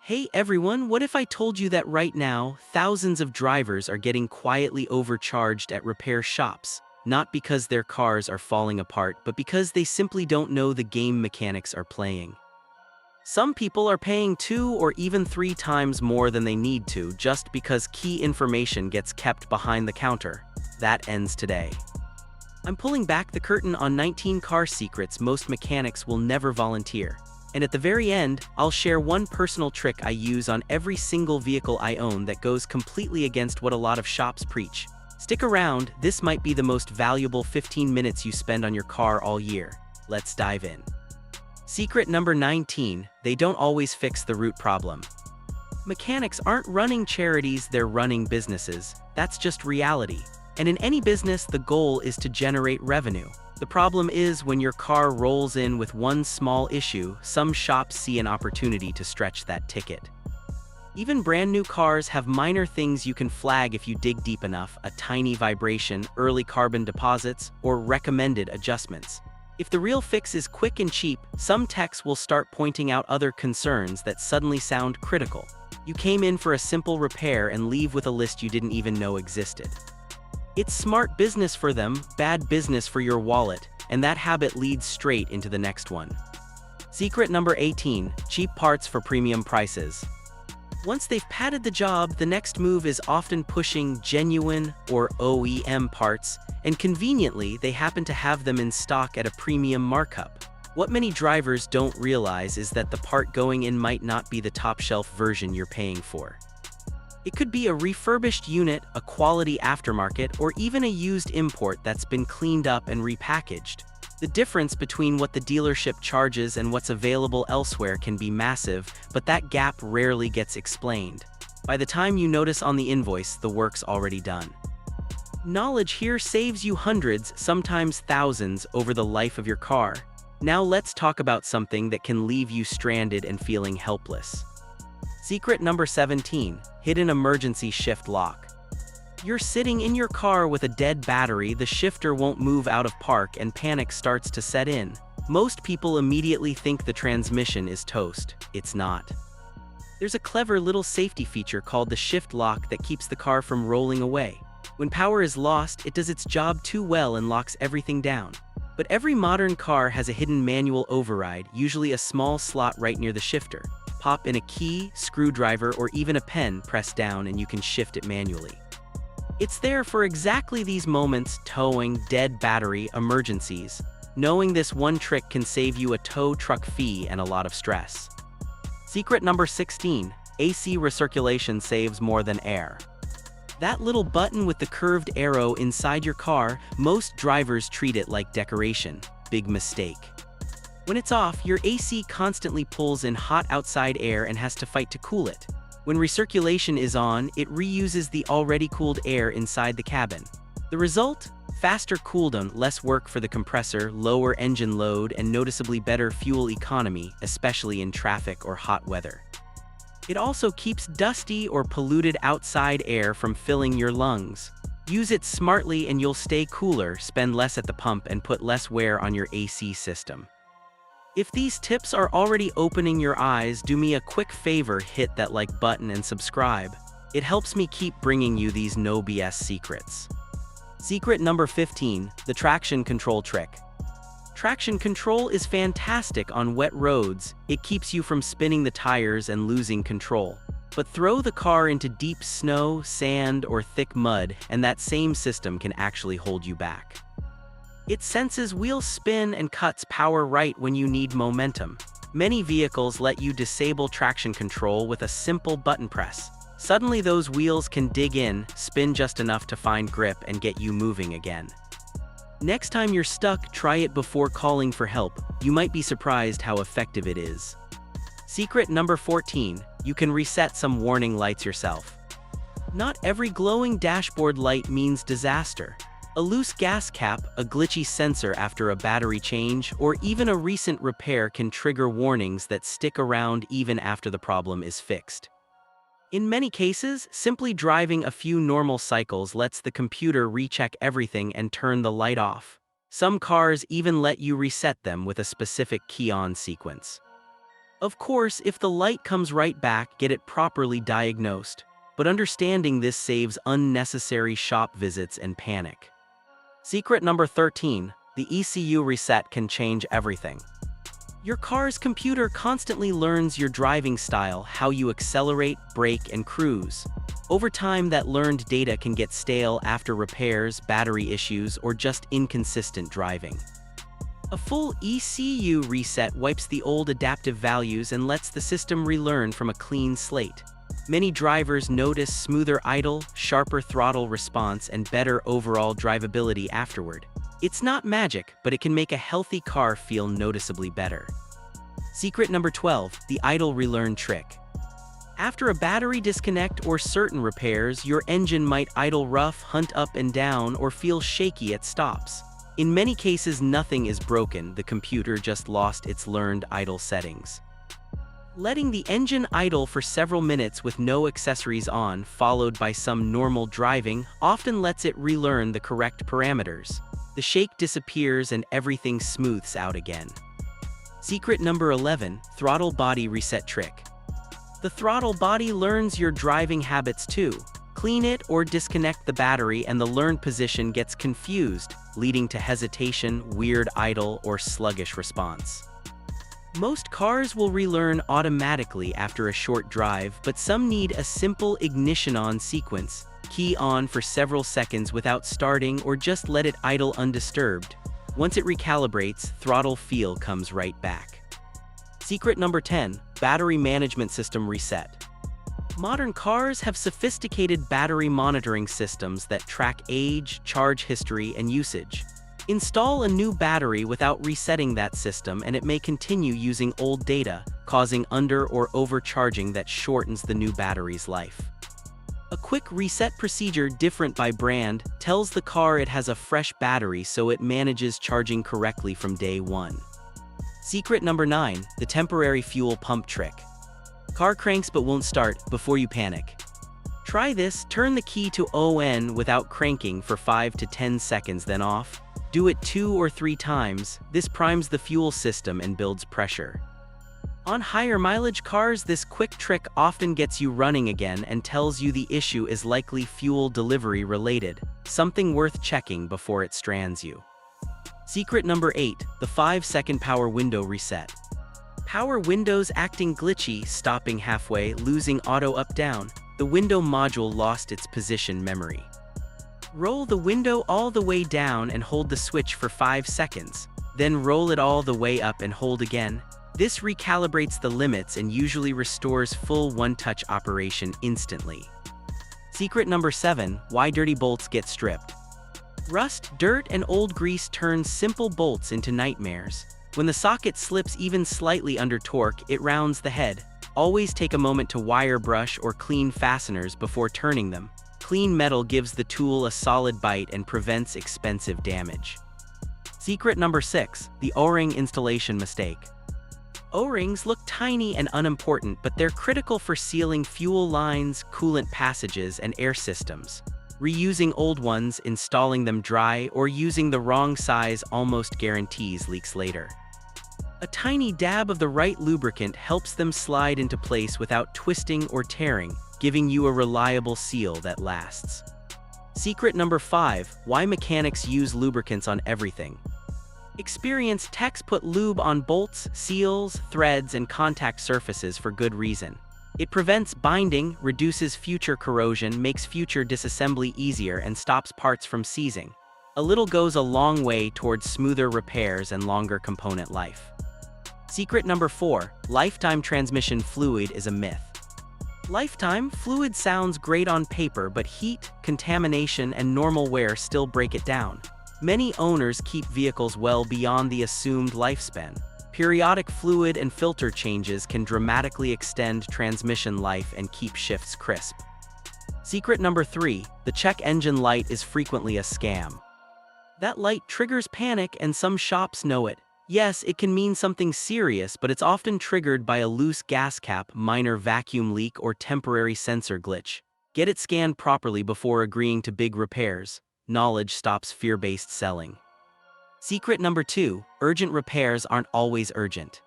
Hey everyone, what if I told you that right now, thousands of drivers are getting quietly overcharged at repair shops? Not because their cars are falling apart, but because they simply don't know the game mechanics are playing. Some people are paying 2 or even 3 times more than they need to just because key information gets kept behind the counter. That ends today. I'm pulling back the curtain on 19 car secrets most mechanics will never volunteer. And at the very end, I'll share one personal trick I use on every single vehicle I own that goes completely against what a lot of shops preach. Stick around, this might be the most valuable 15 minutes you spend on your car all year. Let's dive in. Secret number 19, they don't always fix the root problem. Mechanics aren't running charities, they're running businesses. That's just reality. And in any business, the goal is to generate revenue. The problem is when your car rolls in with one small issue, some shops see an opportunity to stretch that ticket. Even brand new cars have minor things you can flag if you dig deep enough: a tiny vibration, early carbon deposits, or recommended adjustments. If the real fix is quick and cheap, some techs will start pointing out other concerns that suddenly sound critical. You came in for a simple repair and leave with a list you didn't even know existed. It's smart business for them, bad business for your wallet, and that habit leads straight into the next one. Secret number 18, cheap parts for premium prices. Once they've padded the job, the next move is often pushing genuine or OEM parts, and conveniently, they happen to have them in stock at a premium markup. What many drivers don't realize is that the part going in might not be the top-shelf version you're paying for. It could be a refurbished unit, a quality aftermarket, or even a used import that's been cleaned up and repackaged. The difference between what the dealership charges and what's available elsewhere can be massive, but that gap rarely gets explained. By the time you notice on the invoice, the work's already done. Knowledge here saves you hundreds, sometimes thousands, over the life of your car. Now let's talk about something that can leave you stranded and feeling helpless. Secret number 17, hidden emergency shift lock. You're sitting in your car with a dead battery, the shifter won't move out of park, and panic starts to set in. Most people immediately think the transmission is toast. It's not. There's a clever little safety feature called the shift lock that keeps the car from rolling away. When power is lost, it does its job too well and locks everything down. But every modern car has a hidden manual override, usually a small slot right near the shifter. Pop in a key, screwdriver, or even a pen, press down, and you can shift it manually. It's there for exactly these moments: towing, dead battery, emergencies. Knowing this one trick can save you a tow truck fee and a lot of stress. Secret number 16, AC recirculation saves more than air. That little button with the curved arrow inside your car, most drivers treat it like decoration. Big mistake. When it's off, your AC constantly pulls in hot outside air and has to fight to cool it. When recirculation is on, it reuses the already cooled air inside the cabin. The result? Faster cooldown, less work for the compressor, lower engine load, and noticeably better fuel economy, especially in traffic or hot weather. It also keeps dusty or polluted outside air from filling your lungs. Use it smartly and you'll stay cooler, spend less at the pump, and put less wear on your AC system. If these tips are already opening your eyes, do me a quick favor, hit that like button and subscribe. It helps me keep bringing you these no BS secrets. Secret number 15, the traction control trick. Traction control is fantastic on wet roads. It keeps you from spinning the tires and losing control. But throw the car into deep snow, sand, or thick mud, and that same system can actually hold you back. It senses wheel spin and cuts power right when you need momentum. Many vehicles let you disable traction control with a simple button press. Suddenly those wheels can dig in, spin just enough to find grip, and get you moving again. Next time you're stuck, try it before calling for help. You might be surprised how effective it is. Secret number 14, you can reset some warning lights yourself. Not every glowing dashboard light means disaster. A loose gas cap, a glitchy sensor after a battery change, or even a recent repair can trigger warnings that stick around even after the problem is fixed. In many cases, simply driving a few normal cycles lets the computer recheck everything and turn the light off. Some cars even let you reset them with a specific key-on sequence. Of course, if the light comes right back, get it properly diagnosed. But understanding this saves unnecessary shop visits and panic. Secret number 13, the ECU reset can change everything. Your car's computer constantly learns your driving style, how you accelerate, brake, and cruise. Over time, that learned data can get stale after repairs, battery issues, or just inconsistent driving. A full ECU reset wipes the old adaptive values and lets the system relearn from a clean slate. Many drivers notice smoother idle, sharper throttle response, and better overall drivability afterward. It's not magic, but it can make a healthy car feel noticeably better. Secret number 12, the idle relearn trick. After a battery disconnect or certain repairs, your engine might idle rough, hunt up and down, or feel shaky at stops. In many cases, nothing is broken, the computer just lost its learned idle settings. Letting the engine idle for several minutes with no accessories on, followed by some normal driving, often lets it relearn the correct parameters. The shake disappears and everything smooths out again. Secret number 11, throttle body reset trick. The throttle body learns your driving habits too. Clean it or disconnect the battery and the learned position gets confused, leading to hesitation, weird idle, or sluggish response. Most cars will relearn automatically after a short drive, but some need a simple ignition-on sequence. Key on for several seconds without starting or just let it idle undisturbed. Once it recalibrates, throttle feel comes right back. Secret number 10, battery management system reset. Modern cars have sophisticated battery monitoring systems that track age, charge history, and usage. Install a new battery without resetting that system and it may continue using old data, causing under or overcharging that shortens the new battery's life. A quick reset procedure, different by brand, tells the car it has a fresh battery so it manages charging correctly from day one. Secret number 9, the temporary fuel pump trick. Car cranks but won't start, before you panic. Try this, turn the key to ON without cranking for 5 to 10 seconds then off. Do it 2 or 3 times, this primes the fuel system and builds pressure. On higher mileage cars, this quick trick often gets you running again and tells you the issue is likely fuel delivery related, something worth checking before it strands you. Secret number 8, the 5-second power window reset. Power windows acting glitchy, stopping halfway, losing auto up-down. The window module lost its position memory. Roll the window all the way down and hold the switch for 5 seconds. Then roll it all the way up and hold again. This recalibrates the limits and usually restores full one-touch operation instantly. Secret number 7, why dirty bolts get stripped. Rust, dirt, and old grease turn simple bolts into nightmares. When the socket slips even slightly under torque, it rounds the head. Always take a moment to wire brush or clean fasteners before turning them. Clean metal gives the tool a solid bite and prevents expensive damage. Secret number 6, the O-ring installation mistake. O-rings look tiny and unimportant, but they're critical for sealing fuel lines, coolant passages, and air systems. Reusing old ones, installing them dry, or using the wrong size almost guarantees leaks later. A tiny dab of the right lubricant helps them slide into place without twisting or tearing, giving you a reliable seal that lasts. Secret number 5, why mechanics use lubricants on everything. Experienced techs put lube on bolts, seals, threads, and contact surfaces for good reason. It prevents binding, reduces future corrosion, makes future disassembly easier, and stops parts from seizing. A little goes a long way towards smoother repairs and longer component life. Secret number 4, lifetime transmission fluid is a myth. Lifetime fluid sounds great on paper, but heat, contamination, and normal wear still break it down. Many owners keep vehicles well beyond the assumed lifespan. Periodic fluid and filter changes can dramatically extend transmission life and keep shifts crisp. Secret number 3, the check engine light is frequently a scam. That light triggers panic and some shops know it. Yes, it can mean something serious, but it's often triggered by a loose gas cap, minor vacuum leak, or temporary sensor glitch. Get it scanned properly before agreeing to big repairs. Knowledge stops fear-based selling. Secret number 2, urgent repairs aren't always urgent.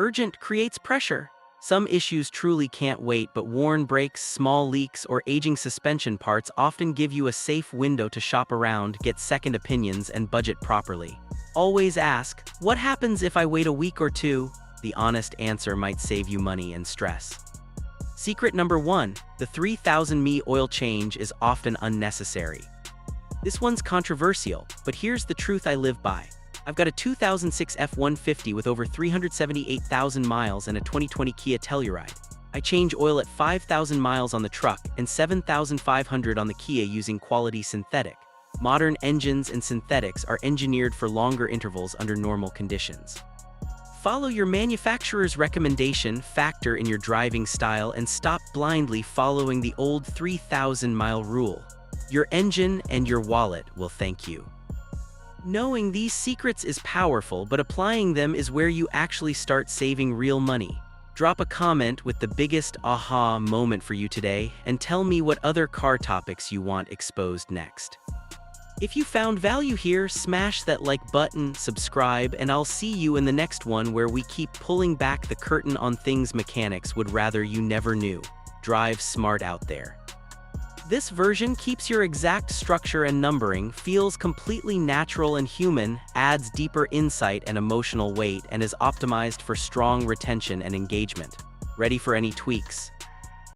Urgent creates pressure. Some issues truly can't wait, but worn brakes, small leaks, or aging suspension parts often give you a safe window to shop around, get second opinions, and budget properly. Always ask, what happens if I wait a week or two? The honest answer might save you money and stress. Secret number 1, the 3000 mi oil change is often unnecessary. This one's controversial, but here's the truth I live by. I've got a 2006 F-150 with over 378,000 miles and a 2020 Kia Telluride. I change oil at 5,000 miles on the truck and 7,500 on the Kia using quality synthetic. Modern engines and synthetics are engineered for longer intervals under normal conditions. Follow your manufacturer's recommendation, factor in your driving style, and stop blindly following the old 3,000-mile rule. Your engine and your wallet will thank you. Knowing these secrets is powerful, but applying them is where you actually start saving real money. Drop a comment with the biggest aha moment for you today, and tell me what other car topics you want exposed next. If you found value here, smash that like button, subscribe, and I'll see you in the next one where we keep pulling back the curtain on things mechanics would rather you never knew. Drive smart out there. This version keeps your exact structure and numbering, feels completely natural and human, adds deeper insight and emotional weight, and is optimized for strong retention and engagement. Ready for any tweaks?